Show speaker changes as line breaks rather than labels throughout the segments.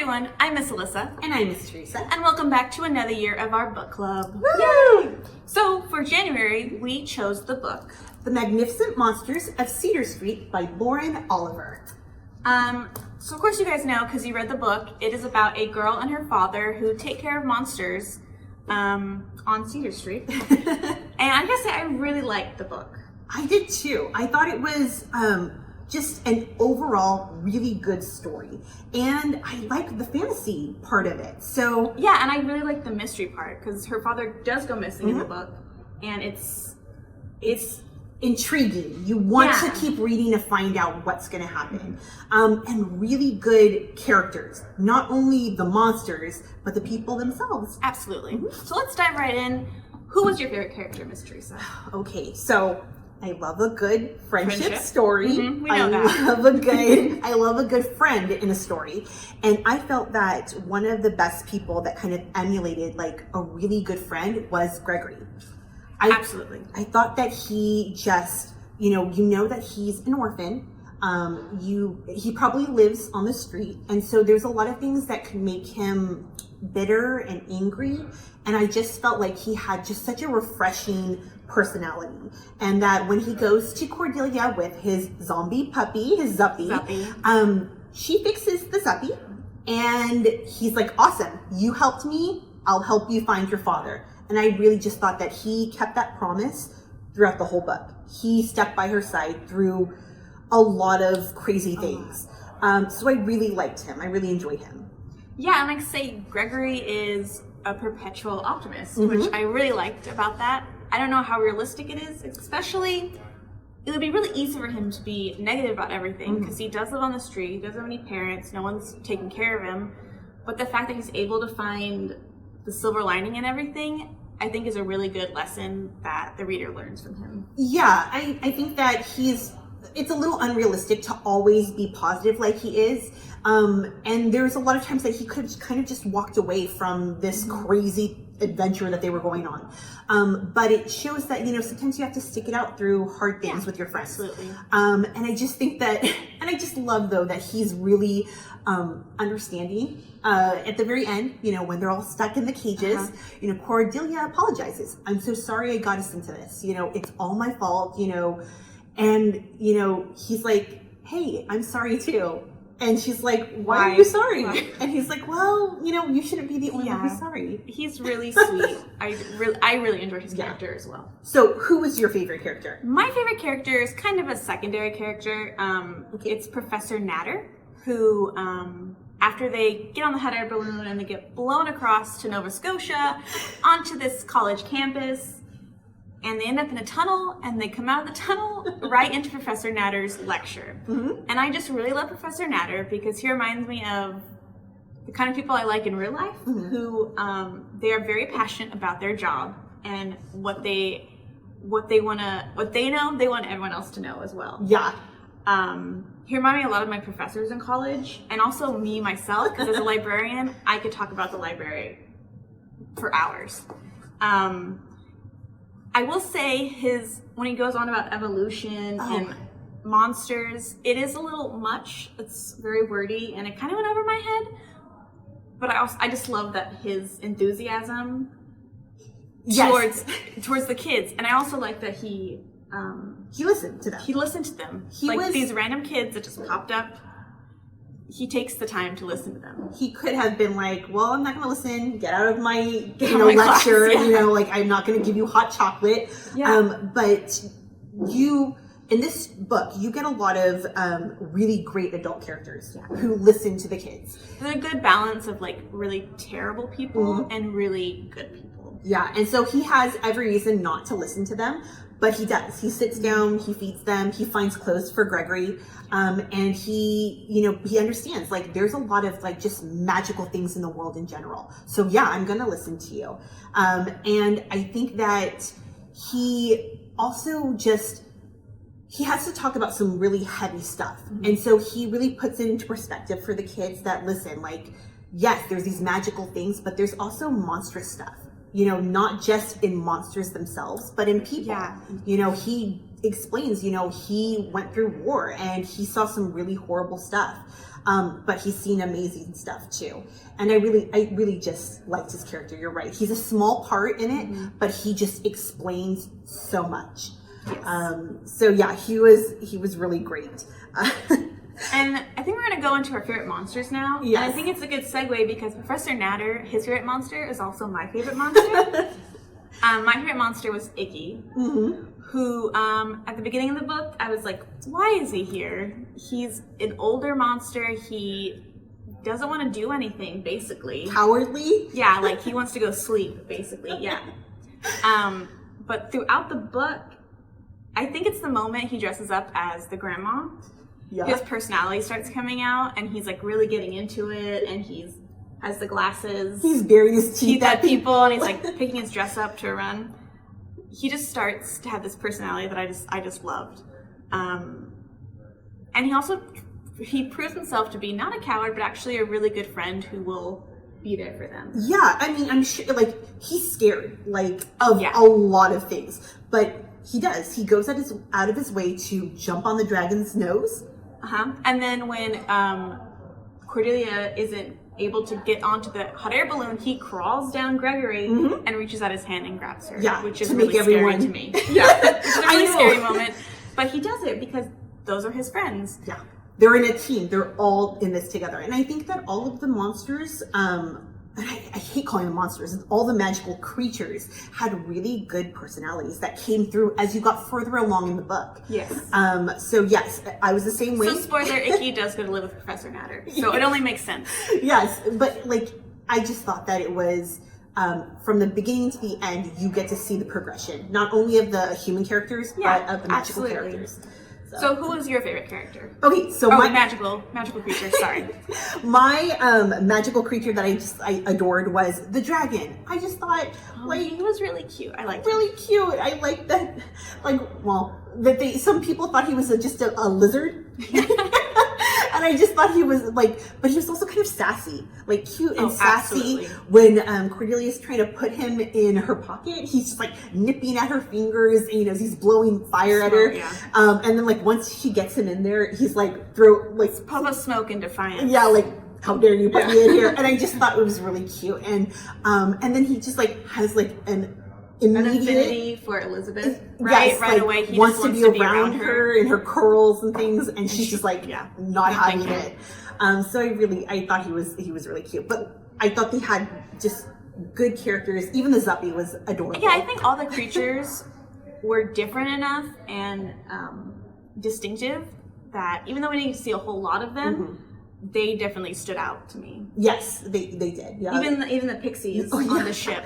everyone, I'm Miss Alyssa.
And I'm Miss Teresa.
And welcome back to another year of our book club.
Woo!
Yay! So for January, we chose the book
The Magnificent Monsters of Cedar Street by Lauren Oliver.
So of course you guys know, because you read the book, it is about a girl and her father who take care of monsters on Cedar Street. And I gotta say, I really liked the book.
I did too. I thought it was just an overall really good story. And I liked the fantasy part of it. So
yeah, and I really liked the mystery part, because her father does go missing in the book. And it's
intriguing. You want to keep reading to find out what's going to happen. And really good characters. Not only the monsters, but the people themselves.
Absolutely. So let's dive right in. Who was your favorite character, Miss Teresa?
Okay, so I love a good friendship story.
We know that.
I love a good friend in a story. And I felt that one of the best people that kind of emulated like a really good friend was Gregory.
Absolutely.
I thought that he just, you know that he's an orphan. He probably lives on the street. And so there's a lot of things that could make him bitter and angry. And I just felt like he had just such a refreshing personality. And that when he goes to Cordelia with his zombie puppy, his Zuppy, she fixes the Zuppy. And he's like, awesome, you helped me, I'll help you find your father. And I really just thought that he kept that promise throughout the whole book. He stepped by her side through a lot of crazy things. So I really liked him. I really enjoyed him.
Yeah, and like I say, Gregory is a perpetual optimist, which I really liked about that. I don't know how realistic it is, especially it would be really easy for him to be negative about everything because he does live on the street, he doesn't have any parents, no one's taking care of him. But the fact that he's able to find the silver lining in everything, I think is a really good lesson that the reader learns from him.
Yeah, I think that it's a little unrealistic to always be positive like he is. And there's a lot of times that he could have kind of just walked away from this crazy adventure that they were going on. But it shows that, sometimes you have to stick it out through hard things with your friends.
Absolutely.
And I just think that, and I just love though that he's really understanding. At the very end, when they're all stuck in the cages, Cordelia apologizes. I'm so sorry I got us into this. It's all my fault, and, he's like, hey, I'm sorry too. And she's like, why are you sorry? Why? And he's like, well, you shouldn't be the only one who's sorry.
He's really sweet. I really enjoyed his character as well.
So who was your favorite character?
My favorite character is kind of a secondary character. It's Professor Natter, who, after they get on the hot air balloon and they get blown across to Nova Scotia onto this college campus, and they end up in a tunnel, and they come out of the tunnel right into Professor Natter's lecture. And I just really love Professor Natter because he reminds me of the kind of people I like in real life, who they are very passionate about their job and what they know, they want everyone else to know as well.
Yeah.
He reminded me a lot of my professors in college, and also me myself, because as a librarian, I could talk about the library for hours. I will say when he goes on about evolution and monsters, it is a little much. It's very wordy, and it kind of went over my head. But I just love that his enthusiasm towards the kids, and I also like that he
listened to them.
He listened to them. These random kids that just popped up. He takes the time to listen to them.
He could have been like, well, I'm not going to listen. Get out of my, lecture.
Class,
I'm not going to give you hot chocolate.
Yeah.
But in this book, you get a lot of really great adult characters who listen to the kids.
There's a good balance of really terrible people and really good people.
Yeah. And so he has every reason not to listen to them. But he does. He sits down, he feeds them, he finds clothes for Gregory, and he understands, there's a lot of, just magical things in the world in general. So, yeah, I'm going to listen to you. And I think that he also he has to talk about some really heavy stuff. And so he really puts it into perspective for the kids that listen, yes, there's these magical things, but there's also monstrous stuff. Not just in monsters themselves, but in people. Yeah. He explains, he went through war and he saw some really horrible stuff. But he's seen amazing stuff too. And I really just liked his character. You're right. He's a small part in it, but he just explains so much. Yes. So yeah, he was really great.
And I think we're going to go into our favorite monsters now.
Yes.
And I think it's a good segue because Professor Natter, his favorite monster, is also my favorite monster. My favorite monster was Icky, who, at the beginning of the book, I was like, why is he here? He's an older monster. He doesn't want to do anything, basically.
Cowardly?
Yeah, like he wants to go sleep, basically, yeah. But throughout the book, I think it's the moment he dresses up as the grandma. Yeah. His personality starts coming out, and he's like really getting into it, and has the glasses.
He's burying his teeth
at people, and he's like picking his dress up to run. He just starts to have this personality that I just loved. And he proves himself to be not a coward, but actually a really good friend who will be there for them.
Yeah, I mean, I'm sure, he's scared, of a lot of things, but he does. He goes out of his way to jump on the dragon's nose.
And then when Cordelia isn't able to get onto the hot air balloon, he crawls down Gregory and reaches out his hand and grabs her.
Yeah,
which is really scary to me. Yeah, it's a really scary moment. But he does it because those are his friends.
Yeah, they're in a team. They're all in this together. And I think that all of the monsters, I hate calling them monsters, all the magical creatures had really good personalities that came through as you got further along in the book.
Yes.
So yes, I was the same way.
So spoiler, Icky does go to live with Professor Natter. So it only makes sense.
Yes, but I just thought that it was, from the beginning to the end, you get to see the progression, not only of the human characters, but of the magical characters.
So who was your favorite character?
Okay, so
my magical creature. Sorry,
my magical creature that I adored was the dragon. I just thought
he was really cute. I liked
really cute. I like that. Some people thought he was just a lizard. And I just thought he was but he was also kind of sassy, cute and sassy.
Absolutely.
When Cordelia's trying to put him in her pocket, he's just nipping at her fingers, and he's blowing fire at her.
Yeah.
And then once she gets him in there, he's throw
puff of smoke in defiance.
Yeah, how dare you put me in here? And I just thought it was really cute. And then he just has an
affinity for Elizabeth, right?
Yes,
right away. He
wants
just
to be around her and her curls and things, and she's just not having it. So I thought he was really cute, but I thought they had just good characters. Even the Zuppy was adorable.
Yeah, I think all the creatures were different enough and distinctive that even though we didn't see a whole lot of them, they definitely stood out to me.
Yes, they did. Yeah.
Even the pixies on the ship,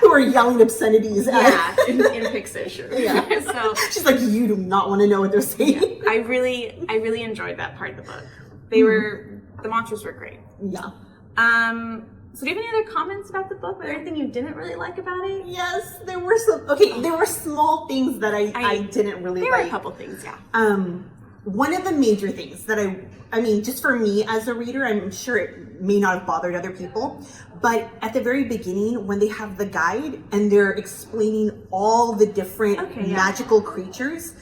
who were yelling obscenities.
In Pixie, sure.
Yeah.
So
she's you do not want to know what they're saying.
Yeah, I really enjoyed that part of the book. The monsters were great.
Yeah.
So do you have any other comments about the book? Was there anything you didn't really like about it?
Yes, there were some. Okay, there were small things that I didn't really like.
There were a couple things, yeah.
One of the major things that I mean, just for me as a reader, I'm sure it may not have bothered other people, but at the very beginning, when they have the guide and they're explaining all the different magical creatures,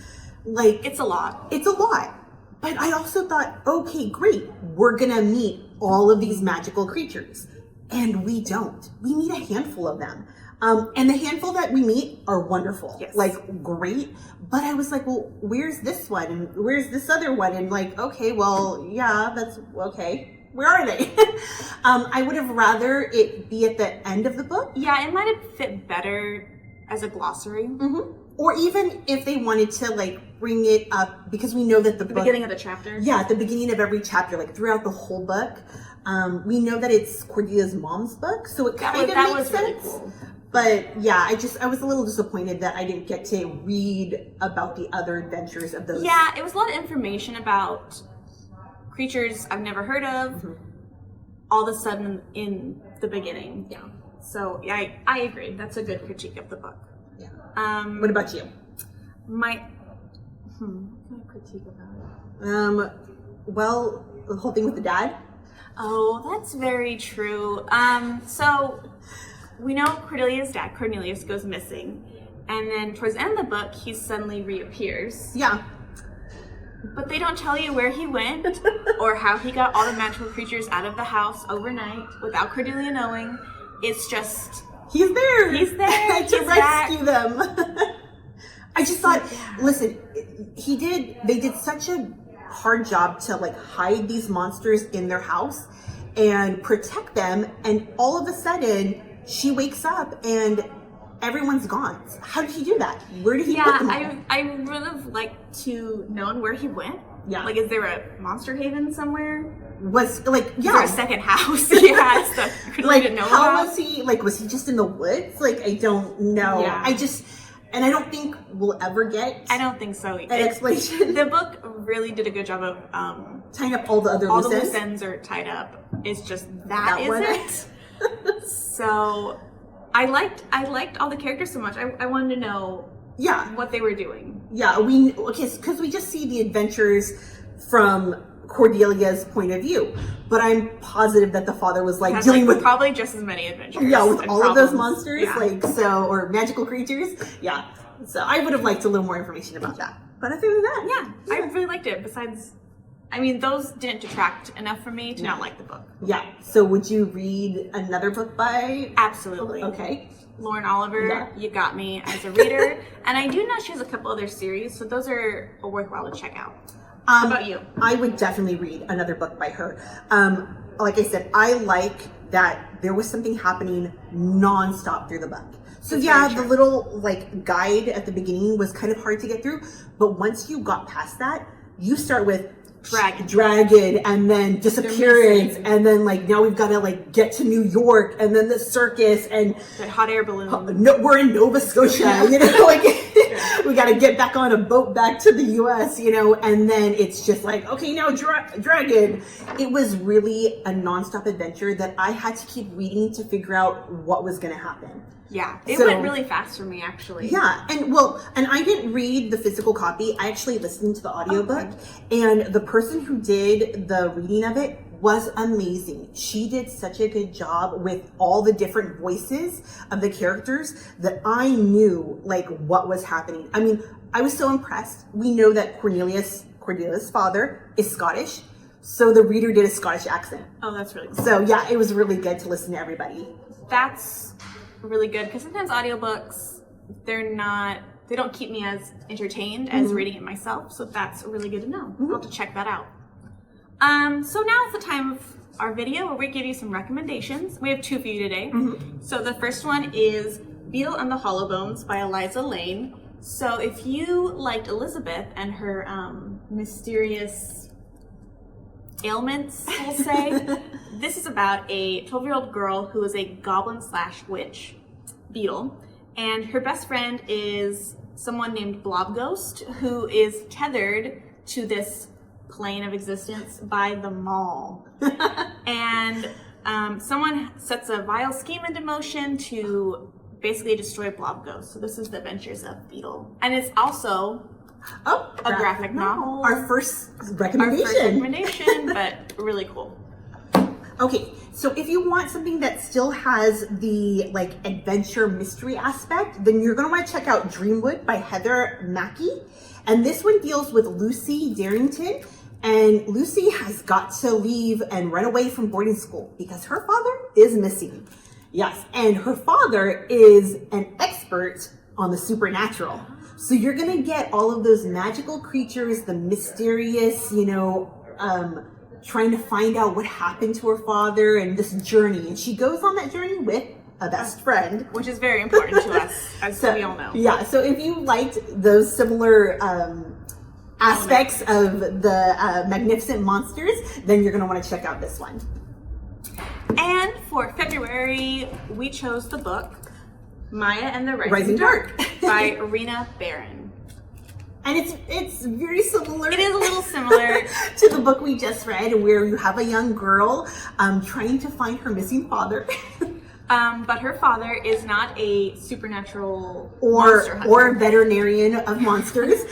it's a lot.
It's a lot. But I also thought, okay, great, we're gonna meet all of these magical creatures. And we don't. We meet a handful of them. And the handful that we meet are wonderful.
Yes.
Great. But I was well, where's this one? And where's this other one? And okay, well, yeah, that's okay. Where are they? I would have rather it be at the end of the book.
Yeah, it might have fit better as a glossary.
Or even if they wanted to bring it up, because we know that the book,
beginning of the chapter.
Yeah, at the beginning of every chapter, throughout the whole book, we know that it's Cordelia's mom's book, so it kind of makes sense. Really cool. But yeah, I was a little disappointed that I didn't get to read about the other adventures of those.
Yeah, it was a lot of information about creatures I've never heard of, all of a sudden in the beginning. Yeah. So yeah, I agree. That's a good critique of the book.
Yeah. What about you?
What can I critique about it?
Well, the whole thing with the dad.
Oh, that's very true. So we know Cordelia's dad, Cornelius, goes missing, And then towards the end of the book, he suddenly reappears.
Yeah.
But they don't tell you where he went or how he got all the magical creatures out of the house overnight without Cordelia knowing. It's just...
He's there.
He's there.
to rescue them. I just thought, listen, they did such a hard job to like hide these monsters in their house and protect them. And all of a sudden, she wakes up and everyone's gone. How did he do that? Where did he put them all?
I would have liked to known where he went.
Yeah.
Like, is there a monster haven somewhere?
Was like,
Is there a second house he has that we didn't know about?
Was he, like, was he just in the woods? Like, I don't know.
Yeah.
And I don't think we'll ever get
I don't think so.
an explanation.
The book really did a good job of
tying up all the other
all
loose
the
ends.
loose ends are tied up. It's just
That one.
isn't. So I liked all the characters so much. I wanted to know what they were doing.
Yeah, because we just see the adventures from Cordelia's point of view, but I'm positive that the father was like dealing with
probably just as many adventures.
Yeah, with all
problems.
of those monsters, or magical creatures. Yeah, so I would have liked a little more information about that. But other than that,
I really liked it. Besides, I mean, those didn't detract enough for me to not like the book.
Yeah. So would you read another book by?
Absolutely.
Okay.
Lauren Oliver, you got me as a reader. And I do know she has a couple other series, so those are worthwhile to check out. How about you?
I would definitely read another book by her. Like I said, I like that there was something happening nonstop through the book. So the little like guide at the beginning was kind of hard to get through, but once you got past that, you start with dragon and then disappearance and then like now we've got to like get to New York and then the circus and
the hot air balloon.
We're in Nova Scotia, you know, like we got to get back on a boat back to the US, you know, and then it's just like, okay, now dragon. It was really a nonstop adventure that I had to keep reading to figure out what was going to happen.
Yeah, it went really fast for me, actually.
Yeah, and I didn't read the physical copy. I actually listened to the audiobook, and the person who did the reading of it was amazing. She did such a good job with all the different voices of the characters that I knew, like, what was happening. I mean, I was so impressed. We know that Cordelia's father is Scottish, so the reader did a Scottish accent.
Oh, that's really cool.
So, yeah, it was really good to listen to everybody.
That's really good because sometimes audiobooks they don't keep me as entertained as reading it myself, so that's really good to know. I'll have to check that out. So now is the time of our video where we give you some recommendations. We have two for you today. So the first one is Beetle and the Hollow Bones by Eliza Lane. So if you liked Elizabeth and her mysterious ailments, we'll say, this is about a 12-year-old girl who is a goblin/witch beetle, and her best friend is someone named Blob Ghost, who is tethered to this plane of existence by the mall. And someone sets a vile scheme into motion to basically destroy Blob Ghost. So this is the adventures of Beetle, and it's also a graphic novel.
Our first recommendation.
But really cool.
Okay, so if you want something that still has the like adventure mystery aspect, then you're going to want to check out Dreamwood by Heather Mackey. And this one deals with Lucy Darrington. And Lucy has got to leave and run away from boarding school because her father is missing. Yes, and her father is an expert on the supernatural. So you're going to get all of those magical creatures, the mysterious, trying to find out what happened to her father and this journey. And she goes on that journey with a best friend.
Which is very important to us, as we all know.
Yeah, so if you liked those similar aspects of the Magnificent Monsters, then you're going to want to check out this one.
And for February, we chose the book Maya and the
Rising Dark
by Rena Barron.
And it's very similar.
It is a little similar
to the book we just read, where you have a young girl trying to find her missing father.
But her father is not a supernatural
monster hunter. Or veterinarian of monsters.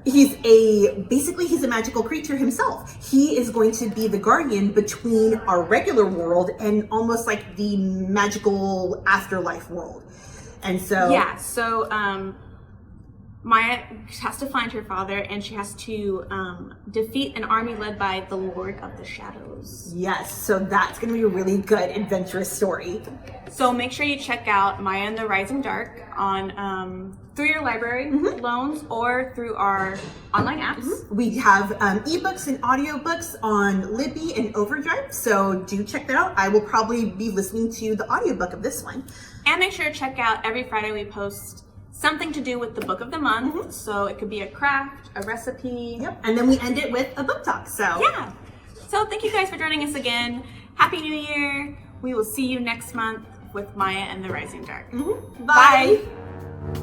He's a magical creature himself. He is going to be the guardian between our regular world and almost like the magical afterlife world. And so
Maya has to find her father, and she has to defeat an army led by the Lord of the Shadows.
Yes, so that's going to be a really good adventurous story.
So make sure you check out Maya and the Rising Dark on through your library loans or through our online apps.
We have ebooks and audiobooks on Libby and Overdrive, so do check that out. I will probably be listening to the audiobook of this one.
And make sure to check out every Friday we post something to do with the book of the month. So it could be a craft, a recipe.
Yep. And then we end it with a book talk. So
yeah. So thank you guys for joining us again. Happy New Year. We will see you next month with Maya and the Rising Dark.
Bye.
Bye.